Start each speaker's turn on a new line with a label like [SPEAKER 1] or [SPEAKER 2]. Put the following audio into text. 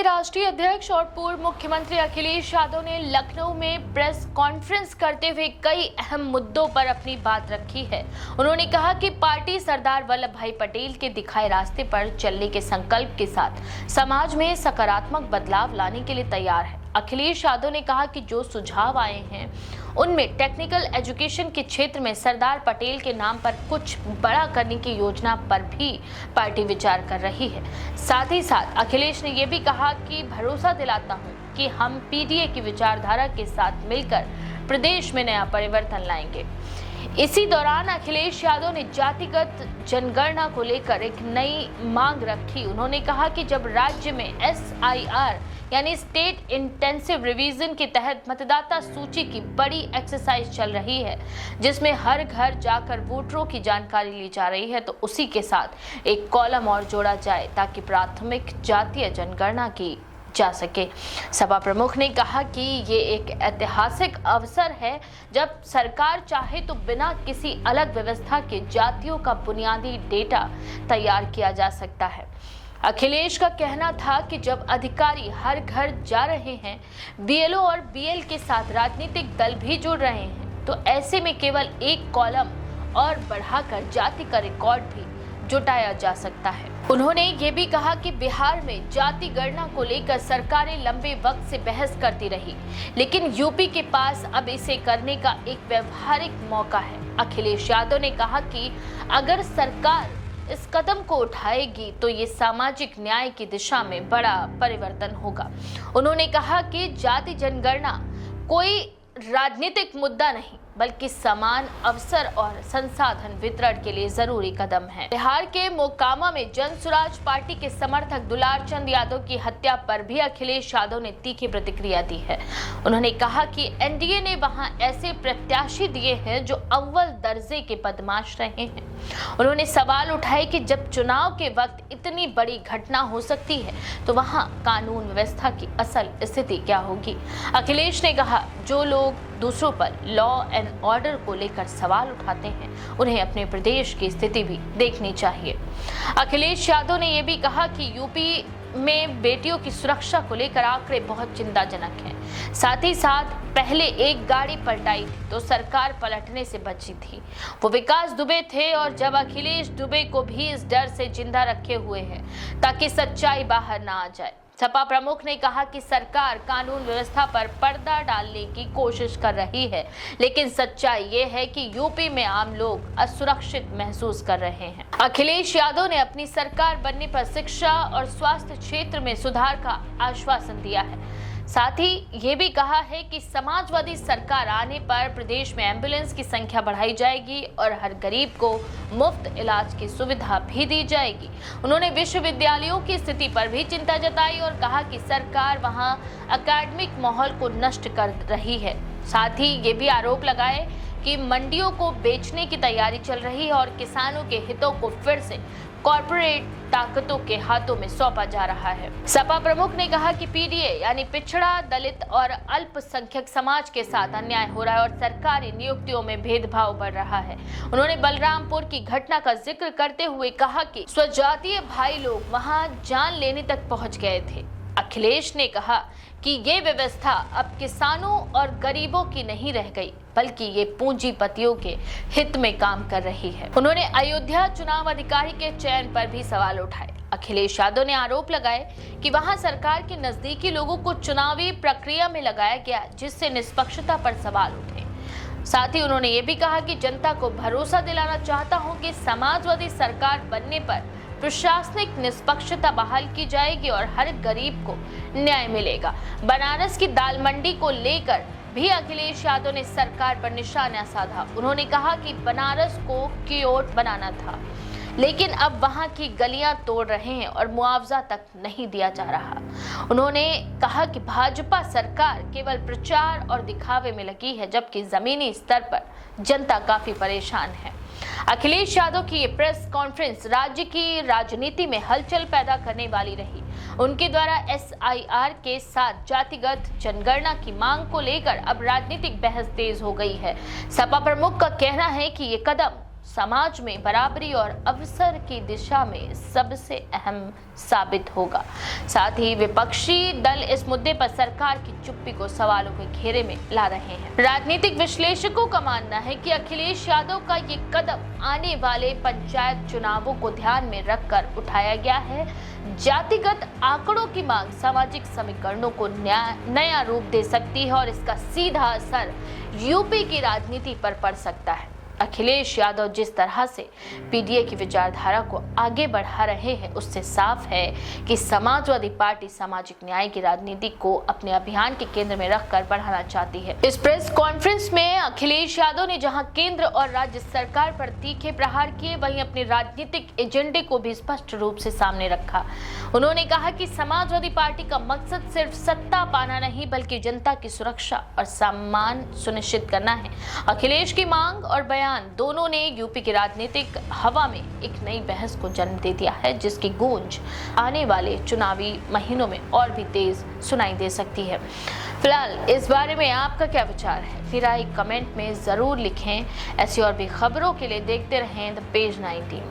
[SPEAKER 1] राष्ट्रीय अध्यक्ष और पूर्व मुख्यमंत्री अखिलेश यादव ने लखनऊ में प्रेस कॉन्फ्रेंस करते हुए कई अहम मुद्दों पर अपनी बात रखी है। उन्होंने कहा कि पार्टी सरदार वल्लभ भाई पटेल के दिखाए रास्ते पर चलने के संकल्प के साथ समाज में सकारात्मक बदलाव लाने के लिए तैयार है। अखिलेश यादव ने कहा कि जो सुझाव आए हैं उनमें टेक्निकल एजुकेशन के क्षेत्र में सरदार पटेल के नाम पर कुछ बड़ा करने की योजना पर भी पार्टी विचार कर रही है। साथ ही साथ अखिलेश ने यह भी कहा कि भरोसा दिलाता हूं कि हम पीडीए की विचारधारा के साथ मिलकर प्रदेश में नया परिवर्तन लाएंगे। इसी दौरान अखिलेश यादव ने जातिगत जनगणना को लेकर एक नई मांग रखी। उन्होंने कहा कि जब राज्य में SIR यानी स्टेट इंटेंसिव रिवीजन के तहत मतदाता सूची की बड़ी एक्सरसाइज चल रही है, जिसमें हर घर जाकर वोटरों की जानकारी ली जा रही है, तो उसी के साथ एक कॉलम और जोड़ा जाए ताकि प्राथमिक जातीय जनगणना की जा सके। सभा प्रमुख ने कहा कि ये एक ऐतिहासिक अवसर है जब सरकार चाहे तो बिना किसी अलग व्यवस्था के जातियों का बुनियादी डेटा तैयार किया जा सकता है। अखिलेश का कहना था कि जब अधिकारी हर घर जा रहे हैं, BLO और BL के साथ राजनीतिक दल भी जुड़ रहे हैं, तो ऐसे में केवल एक कॉलम और बढ़ाकर जाति का रिकॉर्ड भी जुटाया जा सकता है। उन्होंने ये भी कहा कि बिहार में जाति गणना को लेकर सरकारें लंबे वक्त से बहस करती रही, लेकिन यूपी के पास अब इसे करने का एक व्यवहारिक मौका है। अखिलेश यादव ने कहा कि अगर सरकार इस कदम को उठाएगी तो ये सामाजिक न्याय की दिशा में बड़ा परिवर्तन होगा। उन्होंने कहा कि जाति जनगणना कोई राजनीतिक मुद्दा नहीं, बल्कि समान अवसर और संसाधन वितरण के लिए जरूरी कदम है। बिहार के मोकामा में जन सुराज पार्टी के समर्थक दुलार चंद यादव की हत्या पर भी अखिलेश यादव ने तीखी प्रतिक्रिया दी है। उन्होंने कहा कि एनडीए ने वहां ऐसे प्रत्याशी दिए हैं जो अव्वल दर्जे के बदमाश रहे हैं। उन्होंने सवाल उठाए कि जब चुनाव के वक्त इतनी बड़ी घटना हो सकती है, तो वहां कानून व्यवस्था की असल स्थिति क्या होगी। अखिलेश ने कहा, जो लोग दूसरों पर लॉ एंड ऑर्डर को लेकर सवाल उठाते हैं, उन्हें अपने प्रदेश की स्थिति भी देखनी चाहिए। अखिलेश यादव ने यह भी कहा कि यूपी में बेटियों की सुरक्षा को लेकर आंकड़े बहुत चिंताजनक हैं। साथ ही साथ पहले एक गाड़ी पलटाई थी तो सरकार पलटने से बची थी, वो विकास दुबे थे, और जब अखिलेश दुबे को भी इस डर से जिंदा रखे हुए हैं ताकि सच्चाई बाहर ना आ जाए। सपा प्रमुख ने कहा कि सरकार कानून व्यवस्था पर पर्दा डालने की कोशिश कर रही है, लेकिन सच्चाई ये है कि यूपी में आम लोग असुरक्षित महसूस कर रहे हैं। अखिलेश यादव ने अपनी सरकार बनने पर शिक्षा और स्वास्थ्य क्षेत्र में सुधार का आश्वासन दिया है। साथ ही ये भी कहा है कि समाजवादी सरकार आने पर प्रदेश में एम्बुलेंस की संख्या बढ़ाई जाएगी और हर गरीब को मुफ्त इलाज की सुविधा भी दी जाएगी। उन्होंने विश्वविद्यालयों की स्थिति पर भी चिंता जताई और कहा कि सरकार वहां एकेडमिक माहौल को नष्ट कर रही है। साथ ही ये भी आरोप लगाए कि मंडियों को बेचने की तैयारी चल रही है और किसानों के हितों को फिर से कॉर्पोरेट ताकतों के हाथों में सौंपा जा रहा है। सपा प्रमुख ने कहा कि पीडीए यानी पिछड़ा, दलित और अल्पसंख्यक समाज के साथ अन्याय हो रहा है और सरकारी नियुक्तियों में भेदभाव बढ़ रहा है। उन्होंने बलरामपुर की घटना का जिक्र करते हुए कहा कि स्वजातीय भाई लोग वहां जान लेने तक पहुंच गए थे। अखिलेश ने कहा कि ये व्यवस्था अब किसानों और गरीबों की नहीं रह गई, बल्कि ये पूंजीपतियों के हित में काम कर रही है। उन्होंने अयोध्या चुनाव अधिकारी के चयन पर भी सवाल उठाए। अखिलेश यादव ने आरोप लगाए कि वहां सरकार के नजदीकी लोगों को चुनावी प्रक्रिया में लगाया गया, जिससे निष्पक्षता पर सवाल उठे। साथ ही उन्होंने ये भी कहा कि जनता को भरोसा दिलाना चाहता हूं कि समाजवादी सरकार बनने पर प्रशासनिक निष्पक्षता बहाल की जाएगी और हर गरीब को न्याय मिलेगा। बनारस की दाल मंडी को लेकर भी अखिलेश यादव ने सरकार पर निशाना साधा। उन्होंने कहा कि बनारस को कियोट बनाना था, लेकिन अब वहां की गलियां तोड़ रहे हैं और मुआवजा तक नहीं दिया जा रहा। उन्होंने कहा कि भाजपा सरकार केवल प्रचार और दिखावे में लगी है, जबकि जमीनी स्तर पर जनता काफी परेशान है। अखिलेश यादव की ये प्रेस कॉन्फ्रेंस राज्य की राजनीति में हलचल पैदा करने वाली रही। उनके द्वारा SIR के साथ जातिगत जनगणना की मांग को लेकर अब राजनीतिक बहस तेज हो गई है। सपा प्रमुख का कहना है कि ये कदम समाज में बराबरी और अवसर की दिशा में सबसे अहम साबित होगा। साथ ही विपक्षी दल इस मुद्दे पर सरकार की चुप्पी को सवालों के घेरे में ला रहे हैं। राजनीतिक विश्लेषकों का मानना है कि अखिलेश यादव का ये कदम आने वाले पंचायत चुनावों को ध्यान में रखकर उठाया गया है। जातिगत आंकड़ों की मांग सामाजिक समीकरणों को नया रूप दे सकती है और इसका सीधा असर यूपी की राजनीति पर पड़ सकता है। अखिलेश यादव जिस तरह से पीडीए की विचारधारा को आगे बढ़ा रहे हैं, उससे साफ है कि समाजवादी पार्टी सामाजिक न्याय की राजनीति को अपने अभियान के केंद्र में रखकर बढ़ाना चाहती है। इस प्रेस कॉन्फ्रेंस में अखिलेश यादव ने जहां केंद्र और राज्य सरकार पर तीखे प्रहार किए, वहीं अपने राजनीतिक एजेंडे को भी स्पष्ट रूप से सामने रखा। उन्होंने कहा कि समाजवादी पार्टी का मकसद सिर्फ सत्ता पाना नहीं, बल्कि जनता की सुरक्षा और सम्मान सुनिश्चित करना है। अखिलेश की मांग और बयान दोनों ने यूपी की राजनीतिक हवा में एक नई बहस को जन्म दे दिया है, जिसकी गूंज आने वाले चुनावी महीनों में और भी तेज सुनाई दे सकती है। फिलहाल इस बारे में आपका क्या विचार है? अपनी राय कमेंट में जरूर लिखें। ऐसी और भी खबरों के लिए देखते रहें द पेज 19।